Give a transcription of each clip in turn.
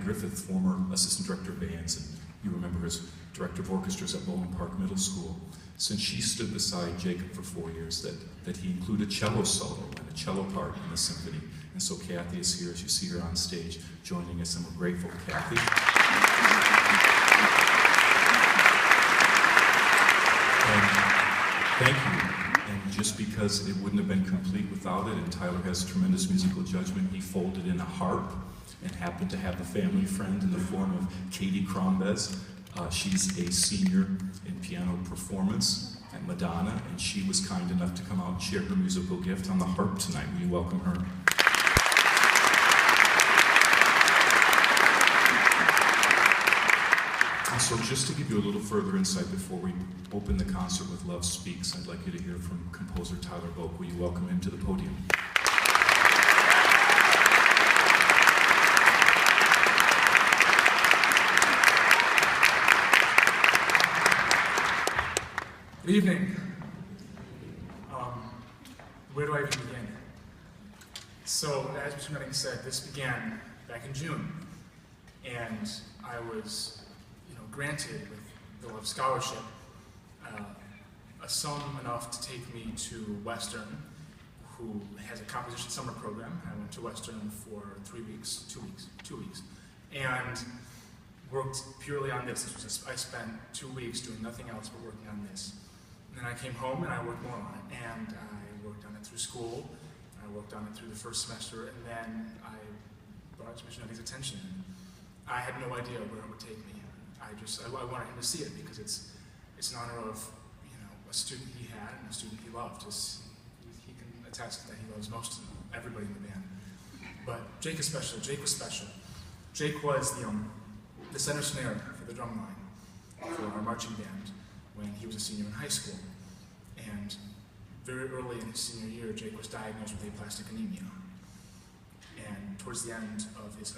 Griffith, former assistant director of bands, and you remember her as director of orchestras at Bowling Park Middle School. Since she stood beside Jacob for 4 years, that he included cello solo and a cello part in the symphony. And so Kathy is here, as you see her on stage, joining us, and we're grateful to Kathy. And thank you. And just because it wouldn't have been complete without it, and Tyler has tremendous musical judgment, he folded in a harp and happened to have a family friend in the form of Katie Crombez. She's a senior in piano performance at Madonna, and she was kind enough to come out and share her musical gift on the harp tonight. Will you welcome her? And so just to give you a little further insight before we open the concert with Love Speaks, I'd like you to hear from composer Tyler Boak. Will you welcome him to the podium? Good evening. Where do I even begin? So, as Mr. Nutting said, this began back in June, and I was, granted with the Love Scholarship a sum enough to take me to Western, who has a composition summer program. I went to Western for 2 weeks, and worked purely on this. I spent 2 weeks doing nothing else but working on this. And then I came home and I worked more on it, and I worked on it through school, I worked on it through the first semester, and then I brought it to Mr. Nutting's attention. I had no idea where it would take me. I wanted him to see it because it's in honor of a student he had and a student he loved. He can attest that he loves most everybody in the band. But Jake is special. Jake was special. Jake was the center snare for the drum line for our marching band when he was a senior in high school. And very early in his senior year, Jake was diagnosed with aplastic anemia. And towards the end of his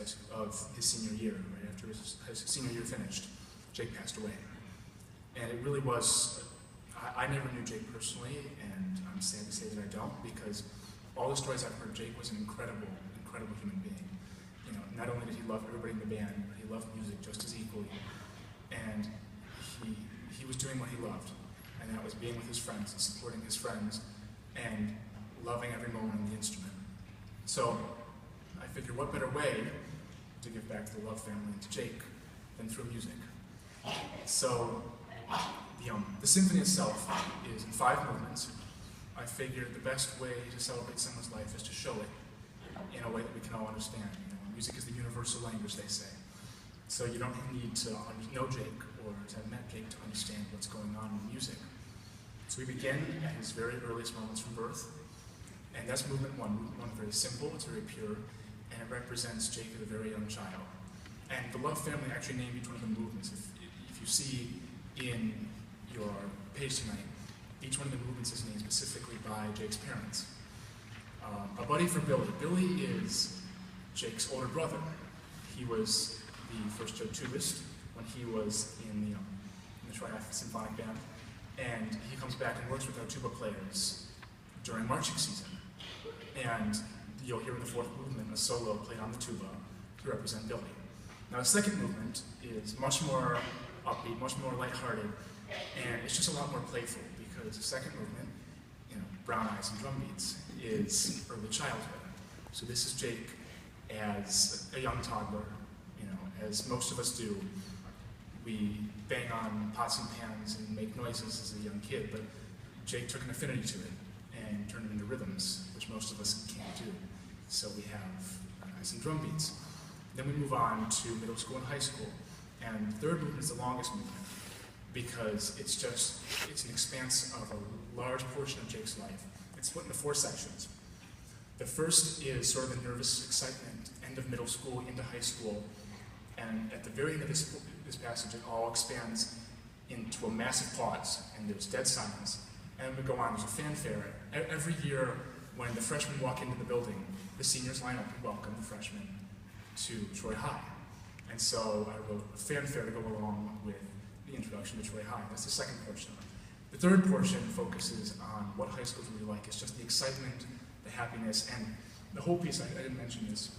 senior year, right after his senior year finished, Jake passed away. And it really was, I never knew Jake personally, and I'm sad to say that I don't, because all the stories I've heard, Jake was an incredible human being. Not only did he love everybody in the band, but he loved music just as equally. And he was doing what he loved, and that was being with his friends and supporting his friends and loving every moment on the instrument. So I figured, what better way to give back to the Love family and to Jake than through music? So the symphony itself is in 5 movements. I figured the best way to celebrate someone's life is to show it in a way that we can all understand. Music is the universal language, they say. So you don't need to know Jake or to have met Jake to understand what's going on in music. So we begin at his very earliest moments from birth, and that's movement 1. Movement 1 is very simple, it's very pure, and it represents Jake as a very young child. And the Love family actually named each one of the movements. If you see in your page tonight, each one of the movements is named specifically by Jake's parents. A buddy for Billy. Billy is Jake's older brother. He was the first tubist when he was in the Triath Symphonic Band, and he comes back and works with our tuba players during marching season. And you'll hear in the 4th movement a solo played on the tuba to represent Billy. Now the 2nd movement is much more upbeat, much more lighthearted, and it's just a lot more playful because the 2nd movement, Brown Eyes and Drum Beats, is early childhood. So this is Jake as a young toddler, as most of us do. We bang on pots and pans and make noises as a young kid, but Jake took an affinity to it and turned it into rhythms, which most of us can't do. So we have eyes and drum beats. Then we move on to middle school and high school. And the 3rd movement is the longest movement because it's an expanse of a large portion of Jake's life. It's split into 4 sections. The first is sort of the nervous excitement, end of middle school into high school. And at the very end of this passage, it all expands into a massive pause, and there's dead silence. And we go on, there's a fanfare. Every year, when the freshmen walk into the building, the seniors line up and welcome the freshmen to Troy High. And so I wrote a fanfare to go along with the introduction to Troy High. That's the 2nd portion of it. The 3rd portion focuses on what high school is really like. It's just the excitement, the happiness, and the whole piece, I didn't mention this,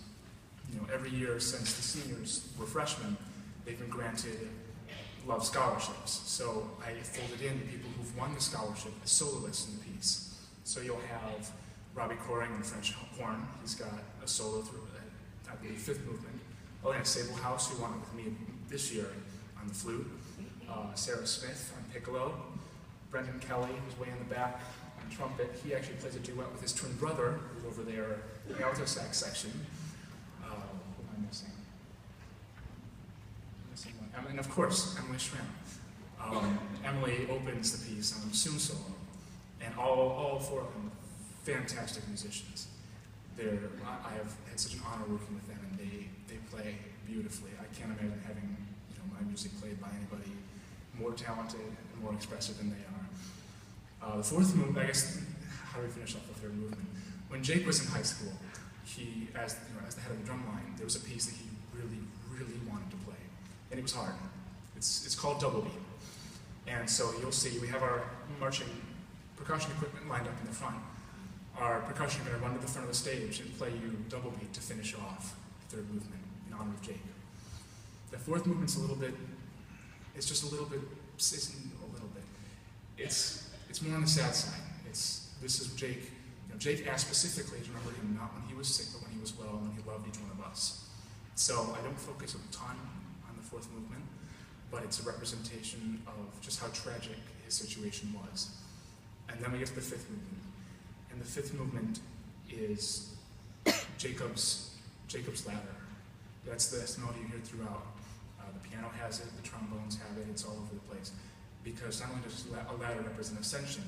every year since the seniors were freshmen, they've been granted Love scholarships. So I folded in the people who've won the scholarship as soloists in the piece. So you'll have Robbie Coring on French horn. He's got a solo through, I believe, fifth movement. Elena Sablehouse, who won it with me this year on the flute. Sarah Smith on piccolo. Brendan Kelly, who's way in the back on trumpet. He actually plays a duet with his twin brother, who's over there in the alto sax section. Who am I missing? And of course, Emily Schramm. Emily opens the piece on Soon Solo, and all four of them fantastic musicians. I have had such an honor working with them, and they play beautifully. I can't imagine having my music played by anybody more talented and more expressive than they are. The fourth movement, I guess, how do we finish off the third movement? When Jake was in high school, he, as the head of the drum line, there was a piece that he really, really wanted to play, and it was hard. It's called Double Beat. And so you'll see, we have our marching percussion equipment lined up in the front. Our percussion are going to run to the front of the stage and play you Double Beat to finish off the third movement in honor of Jake. The fourth movement's it's more on the sad side. This is Jake. Jake asked specifically to remember him not when he was sick, but when he was well, and when he loved each one of us. So I don't focus a ton on the fourth movement, but it's a representation of just how tragic his situation was. And then we get to the fifth movement. And the fifth movement is Jacob's Ladder. That's the melody you hear throughout. The piano has it, the trombones have it, it's all over the place. Because not only does a ladder represent ascension,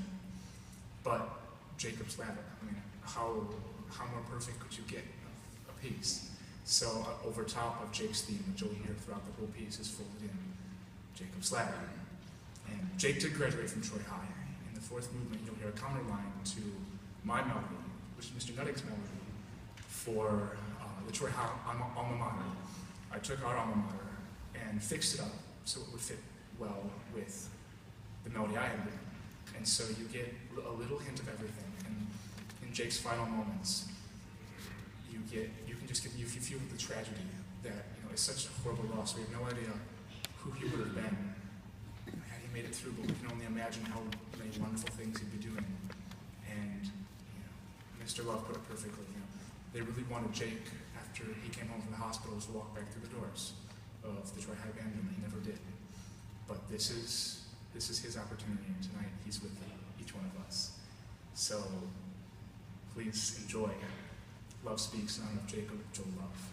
but Jacob's Ladder. I mean, how more perfect could you get a piece? So over top of Jake's theme, which you'll hear throughout the whole piece, is folded in Jacob's Ladder. And Jake did graduate from Troy High. In the fourth movement, you'll hear a counterline to my melody, which is Mr. Nutting's melody, for the Troy High alma mater. I took our alma mater and fixed it up so it would fit well with the melody I had written. And so you get a little hint of everything. And in Jake's final moments, you feel the tragedy that it's such a horrible loss. We have no idea who he would have been had he made it through, but we can only imagine how many wonderful things he'd be doing. And Mr. Love put it perfectly. They really wanted Jake, after he came home from the hospital, to walk back through the doors of the Troy High Band, and he never did. But this is his opportunity, and tonight he's with each one of us. So please enjoy Love Speaks in honor of Jacob Joel Love.